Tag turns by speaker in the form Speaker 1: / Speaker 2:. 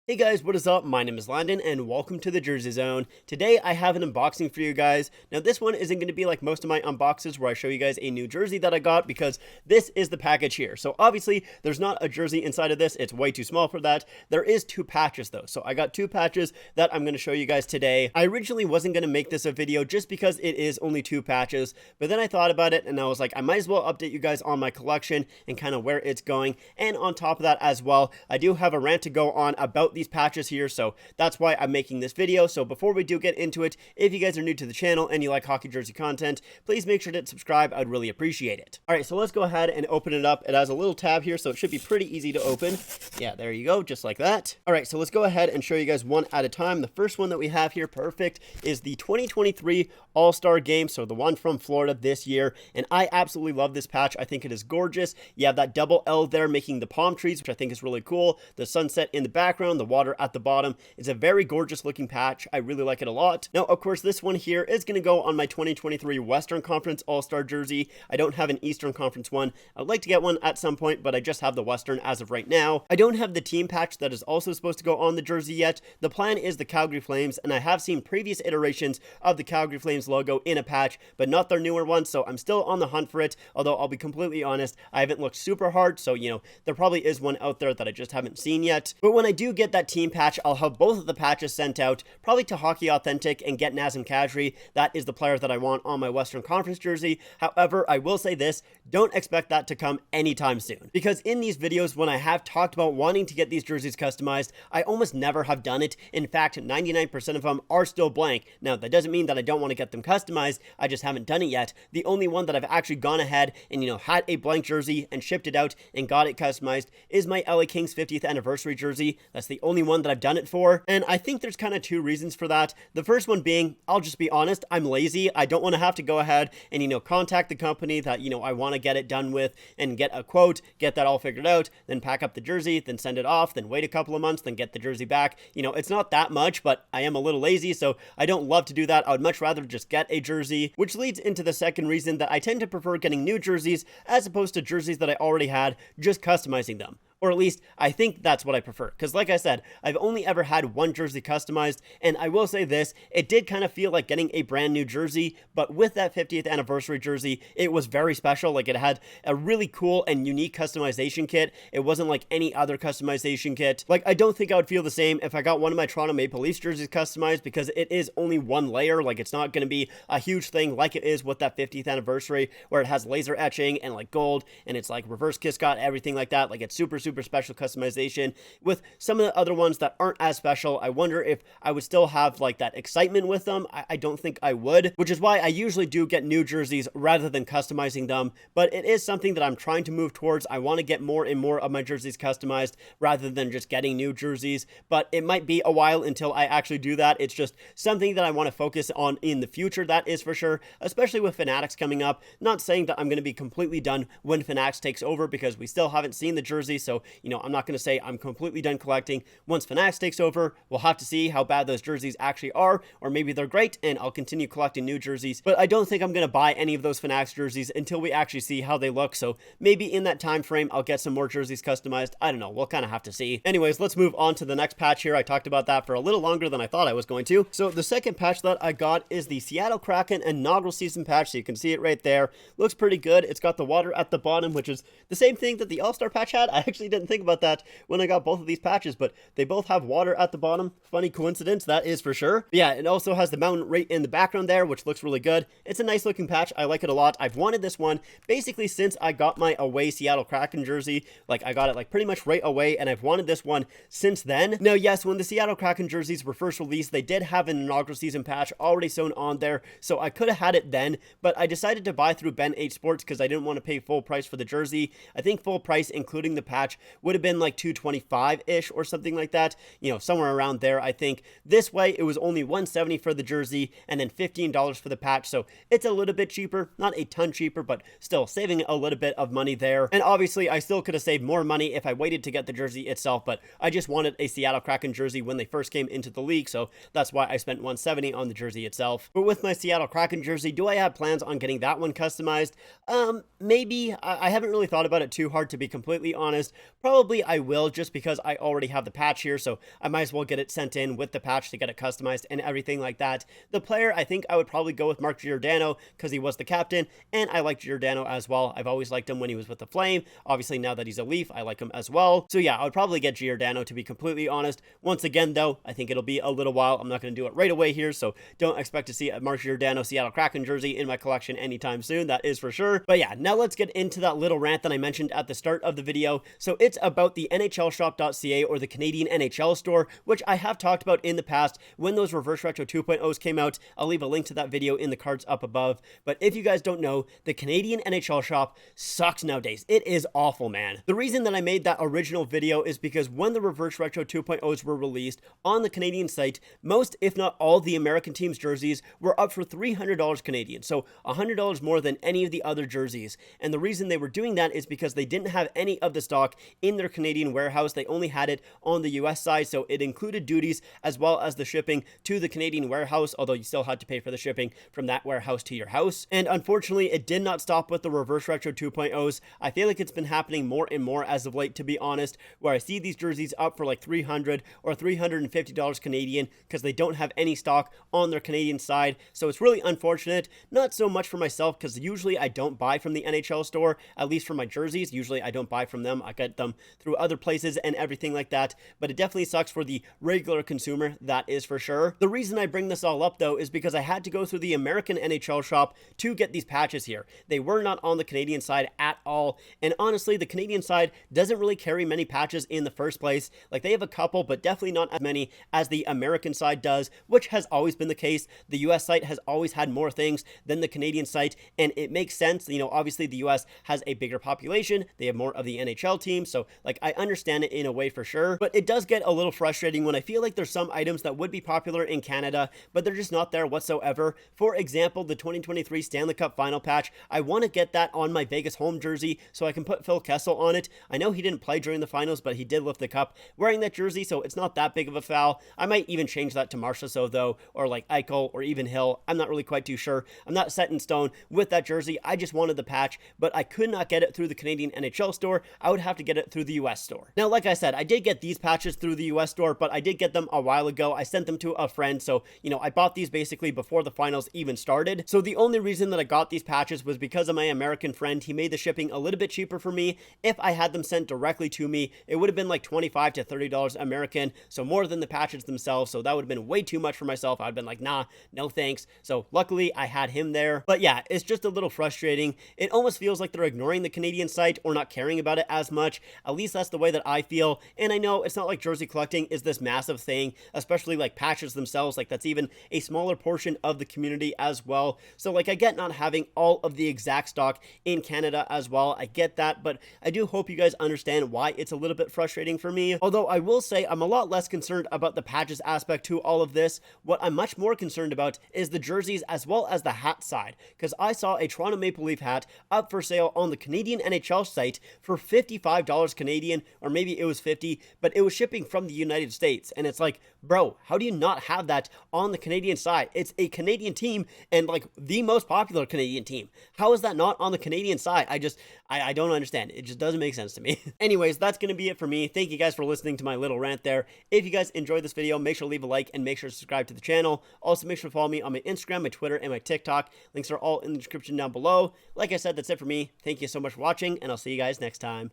Speaker 1: Hey guys, what is up? My name is Landon and welcome to the Jersey Zone. Today I have an unboxing for you guys. Now this one isn't going to be like most of my unboxes where I show you guys a new jersey that I got because this is the package here. So obviously there's not a jersey inside of this. It's way too small for that. There is two patches though. So I got two patches that I'm going to show you guys today. I originally wasn't going to make this a video just because it is only two patches, but then I thought about it and I was like, I might as well update you guys on my collection and kind of where it's going. And on top of that as well, I do have a rant to go on about these patches here, so that's why I'm making this video. So before we do get into it, if you guys are new to the channel and you like hockey jersey content, please make sure to subscribe. I'd really appreciate it. All right, so let's go ahead and open it up. It has a little tab here, so it should be pretty easy to open. Yeah, there you go, just like that. All right, so let's go ahead and show you guys one at a time. The first one that we have here, perfect, is the 2023 All-Star Game, so the one from Florida this year, and I absolutely love this patch. I think it is gorgeous. You have that double L there making the palm trees, which I think is really cool. The sunset in the background, the water at the bottom. It's a very gorgeous looking patch. I really like it a lot. Now, of course, this one here is going to go on my 2023 Western Conference All-Star jersey. I don't have an Eastern Conference one. I'd like to get one at some point, but I just have the Western as of right now. I don't have the team patch that is also supposed to go on the jersey yet. The plan is the Calgary Flames, and I have seen previous iterations of the Calgary Flames logo in a patch, but not their newer one, so I'm still on the hunt for it. Although I'll be completely honest, I haven't looked super hard, so there probably is one out there that I just haven't seen yet. But when I do get that team patch, I'll have both of the patches sent out, probably to Hockey Authentic and get Nazem Kadri. That is the player that I want on my Western Conference jersey. However, I will say this, don't expect that to come anytime soon. Because in these videos, when I have talked about wanting to get these jerseys customized, I almost never have done it. In fact, 99% of them are still blank. Now, that doesn't mean that I don't want to get them customized, I just haven't done it yet. The only one that I've actually gone ahead and, had a blank jersey and shipped it out and got it customized is my LA Kings 50th anniversary jersey. That's the only one that I've done it for. And I think there's kind of two reasons for that. The first one being, I'll just be honest, I'm lazy. I don't want to have to go ahead and, contact the company that, I want to get it done with and get a quote, get that all figured out, then pack up the jersey, then send it off, then wait a couple of months, then get the jersey back. It's not that much, but I am a little lazy, so I don't love to do that. I would much rather just get a jersey, which leads into the second reason that I tend to prefer getting new jerseys as opposed to jerseys that I already had, just customizing them. Or at least, I think that's what I prefer. Because like I said, I've only ever had one jersey customized. And I will say this, it did kind of feel like getting a brand new jersey. But with that 50th anniversary jersey, it was very special. Like, it had a really cool and unique customization kit. It wasn't like any other customization kit. Like, I don't think I would feel the same if I got one of my Toronto Maple Leafs jerseys customized, because it is only one layer. Like, it's not going to be a huge thing like it is with that 50th anniversary, where it has laser etching and like gold, and it's like reverse Kiscot, everything like that. Like, it's super special customization. With some of the other ones that aren't as special, I wonder if I would still have like that excitement with them. I don't think I would, which is why I usually do get new jerseys rather than customizing them. But it is something that I'm trying to move towards. I want to get more and more of my jerseys customized rather than just getting new jerseys. But it might be a while until I actually do that. It's just something that I want to focus on in the future, that is for sure, especially with Fanatics coming up. Not saying that I'm going to be completely done when Fanatics takes over, because we still haven't seen the jersey, so I'm not going to say I'm completely done collecting. Once Fanatics takes over, we'll have to see how bad those jerseys actually are, or maybe they're great and I'll continue collecting new jerseys. But I don't think I'm going to buy any of those Fanatics jerseys until we actually see how they look. So maybe in that time frame, I'll get some more jerseys customized. I don't know. We'll kind of have to see. Anyways, let's move on to the next patch here. I talked about that for a little longer than I thought I was going to. So the second patch that I got is the Seattle Kraken inaugural season patch. So you can see it right there. Looks pretty good. It's got the water at the bottom, which is the same thing that the All-Star patch had. I actually didn't think about that when I got both of these patches, but they both have water at the bottom. Funny coincidence, that is for sure. But yeah, it also has the mountain right in the background there, which looks really good. It's a nice looking patch. I like it a lot. I've wanted this one basically since I got my away Seattle Kraken jersey. Like, I got it like pretty much right away, and I've wanted this one since then. Now, yes, when the Seattle Kraken jerseys were first released, they did have an inaugural season patch already sewn on there, so I could have had it then, but I decided to buy through Ben H Sports because I didn't want to pay full price for the jersey. I think full price, including the patch, would have been like $225-ish or something like that, somewhere around there. I think this way it was only $170 for the jersey and then $15 for the patch, so it's a little bit cheaper, not a ton cheaper, but still saving a little bit of money there. And obviously I still could have saved more money if I waited to get the jersey itself, but I just wanted a Seattle Kraken jersey when they first came into the league, so that's why I spent $170 on the jersey itself. But with my Seattle Kraken jersey, do I have plans on getting that one customized? Maybe. I haven't really thought about it too hard, to be completely honest. Probably I will, just because I already have the patch here, so I might as well get it sent in with the patch to get it customized and everything like that. The player, I think I would probably go with Mark Giordano because he was the captain, and I like Giordano as well. I've always liked him when he was with the Flame. Obviously, now that he's a Leaf, I like him as well. So yeah, I would probably get Giordano, to be completely honest. Once again, though, I think it'll be a little while. I'm not going to do it right away here, so don't expect to see a Mark Giordano Seattle Kraken jersey in my collection anytime soon. That is for sure. But yeah, now let's get into that little rant that I mentioned at the start of the video. So it's about the NHLShop.ca, or the Canadian NHL store, which I have talked about in the past when those Reverse Retro 2.0s came out. I'll leave a link to that video in the cards up above. But if you guys don't know, the Canadian NHL shop sucks nowadays. It is awful, man. The reason that I made that original video is because when the Reverse Retro 2.0s were released on the Canadian site, most, if not all, the American team's jerseys were up for $300 Canadian, so $100 more than any of the other jerseys. And the reason they were doing that is because they didn't have any of the stock in their Canadian warehouse. They only had it on the US side, so it included duties as well as the shipping to the Canadian warehouse, although you still had to pay for the shipping from that warehouse to your house. And unfortunately, it did not stop with the Reverse Retro 2.0s. I feel like it's been happening more and more as of late, to be honest, where I see these jerseys up for like $300 or $350 Canadian because they don't have any stock on their Canadian side. So it's really unfortunate. Not so much for myself, because usually I don't buy from the NHL store, at least for my jerseys. Usually I don't buy from them. I get them through other places and everything like that. But it definitely sucks for the regular consumer, that is for sure. The reason I bring this all up, though, is because I had to go through the American NHL shop to get these patches here. They were not on the Canadian side at all. And honestly, the Canadian side doesn't really carry many patches in the first place. Like, they have a couple, but definitely not as many as the American side does, which has always been the case. The US site has always had more things than the Canadian site, and it makes sense. You know, obviously the US has a bigger population. They have more of the NHL team, so like, I understand it in a way for sure, but it does get a little frustrating when I feel like there's some items that would be popular in Canada, but they're just not there whatsoever. For example, the 2023 Stanley Cup Final patch, I want to get that on my Vegas home jersey so I can put Phil Kessel on it. I know he didn't play during the finals, but he did lift the cup wearing that jersey, so it's not that big of a foul. I might even change that to Marchessault, though, or like Eichel, or even Hill. I'm not really quite too sure. I'm not set in stone with that jersey. I just wanted the patch, but I could not get it through the Canadian NHL store. I would have to get it through the US store. Now, like I said, I did get these patches through the US store, but I did get them a while ago. I sent them to a friend, so, you know, I bought these basically before the finals even started. So the only reason that I got these patches was because of my American friend. He made the shipping a little bit cheaper for me. If I had them sent directly to me, it would have been like $25 to $30 American, so more than the patches themselves, so that would have been way too much for myself. I'd been like, nah, no thanks. So luckily I had him there. But yeah, it's just a little frustrating. It almost feels like they're ignoring the Canadian site or not caring about it as much. At least that's the way that I feel. And I know it's not like jersey collecting is this massive thing, especially like patches themselves. Like, that's even a smaller portion of the community as well. So like, I get not having all of the exact stock in Canada as well. I get that, but I do hope you guys understand why it's a little bit frustrating for me. Although I will say I'm a lot less concerned about the patches aspect to all of this. What I'm much more concerned about is the jerseys as well as the hat side, because I saw a Toronto Maple Leaf hat up for sale on the Canadian NHL site for $55 Canadian, or maybe it was 50, but it was shipping from the United States. And it's like, bro, how do you not have that on the Canadian side? It's a Canadian team, and like the most popular Canadian team. How is that not on the Canadian side? I don't understand. It just doesn't make sense to me. Anyways, that's going to be it for me. Thank you guys for listening to my little rant there. If you guys enjoyed this video, make sure to leave a like and make sure to subscribe to the channel. Also, make sure to follow me on my Instagram, my Twitter, and my TikTok. Links are all in the description down below. Like I said, that's it for me. Thank you so much for watching, and I'll see you guys next time.